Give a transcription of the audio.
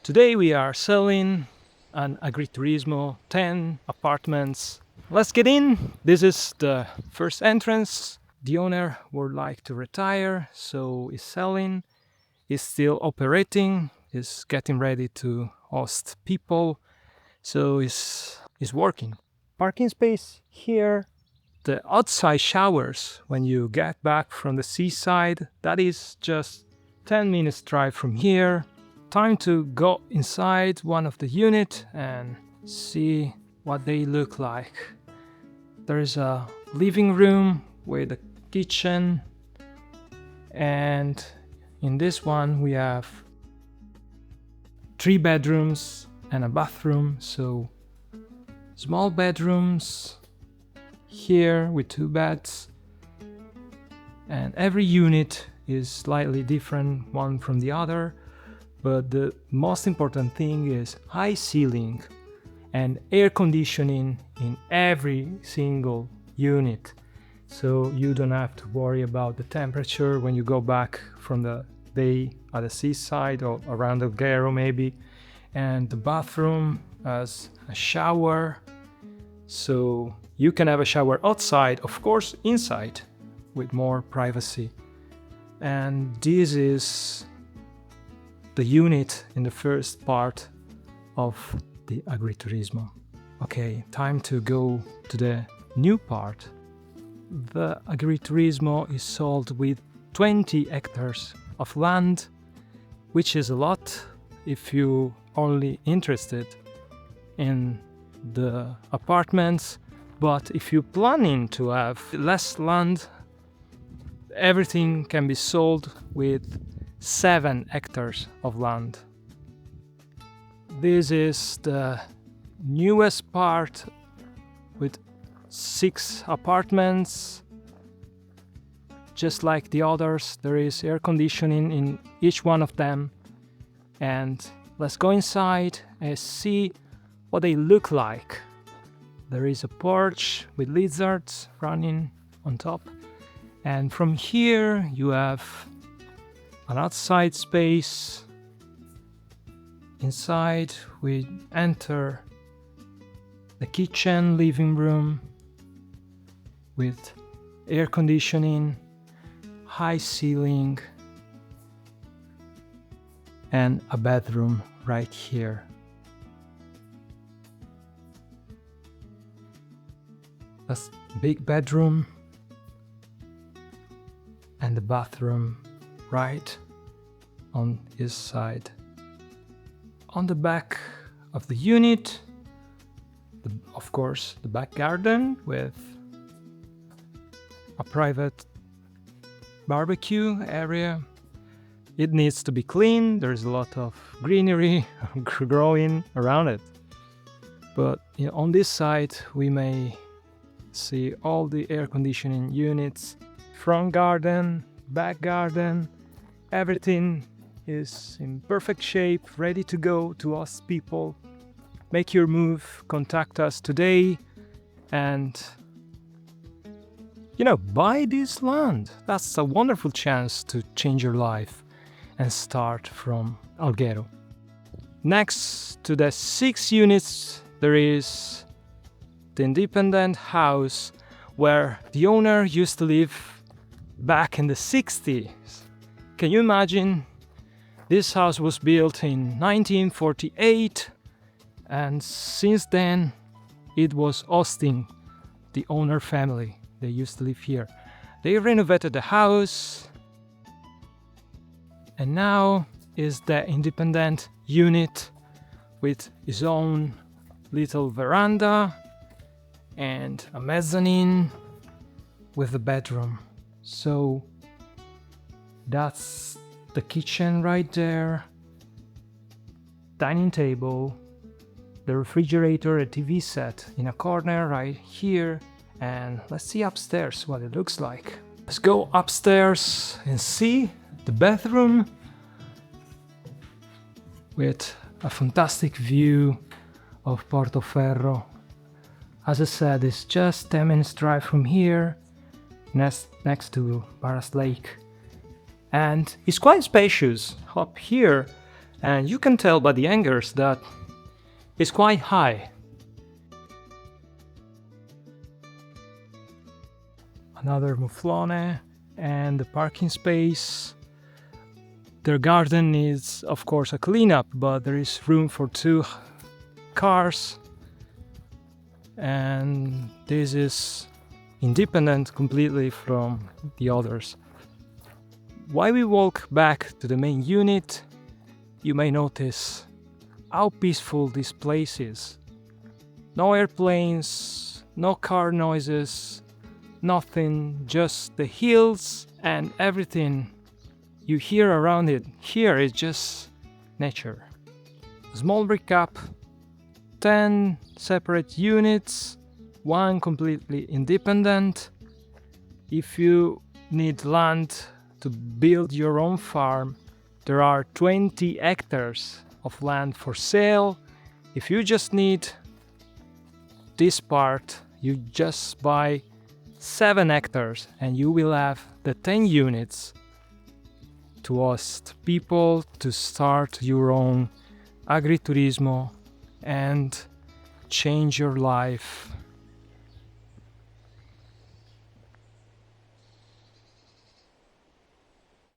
Today we are selling an Agriturismo 10 apartments. Let's get in. This is the first entrance. The owner would like to retire, so he's selling. He's still operating. He's getting ready to host people, so he's working. Parking space here. The outside showers when you get back from the seaside, that is just 10 minutes drive from here. Time to go inside one of the unit and see what they look like. There is a living room with a kitchen, and in this one we have 3 bedrooms and a bathroom, so small bedrooms here with 2 beds, and every unit is slightly different one from the other. But the most important thing is high ceiling and air conditioning in every single unit. So you don't have to worry about the temperature when you go back from the day at the seaside or around Alghero maybe. And the bathroom has a shower. So you can have a shower outside, of course inside, with more privacy. And this is the unit in the first part of the Agriturismo. Okay, time to go to the new part. The Agriturismo is sold with 20 hectares of land, which is a lot if you only interested in the apartments. But if you're planning to have less land, everything can be sold with 7 hectares of land. This is the newest part with 6 apartments. Just like the others, there is air conditioning in each one of them. And let's go inside and see what they look like. There is a porch with lizards running on top. And from here you have an outside space. Inside we enter the kitchen, living room with air conditioning, high ceiling, and a bedroom right here. That's big bedroom and the bathroom right on his side. On the back of the unit, of course, the back garden with a private barbecue area. It needs to be clean. There's a lot of greenery growing around it. But on this side, we may see all the air conditioning units, front garden, back garden. Everything is in perfect shape, ready to go to us people. Make your move, contact us today, and buy this land. That's a wonderful chance to change your life and start from Alghero. Next to the 6 units, there is the independent house where the owner used to live back in the 60s. Can you imagine? This house was built in 1948, and since then it was hosting the owner family. They used to live here. They renovated the house, and now is the independent unit with his own little veranda and a mezzanine with a bedroom. So that's the kitchen right there, dining table, the refrigerator, a TV set in a corner right here, and let's see upstairs what it looks like. Let's go upstairs and see the bathroom with a fantastic view of Porto Ferro. As I said, it's just 10 minutes drive from here, next to Barras Lake. And it's quite spacious. Up here And you can tell by the hangars that it's quite high. Another muflone and the parking space. Their garden is of course a cleanup, but there is room for 2 cars, and this is independent completely from the others. While we walk back to the main unit, you may notice how peaceful this place is. No airplanes, no car noises, nothing, just the hills and everything you hear around it. Here is just nature. Small recap: 10 separate units, 1 completely independent. If you need land to build your own farm, there are 20 hectares of land for sale. If you just need this part, you just buy 7 hectares and you will have the 10 units to host people, to start your own agriturismo and change your life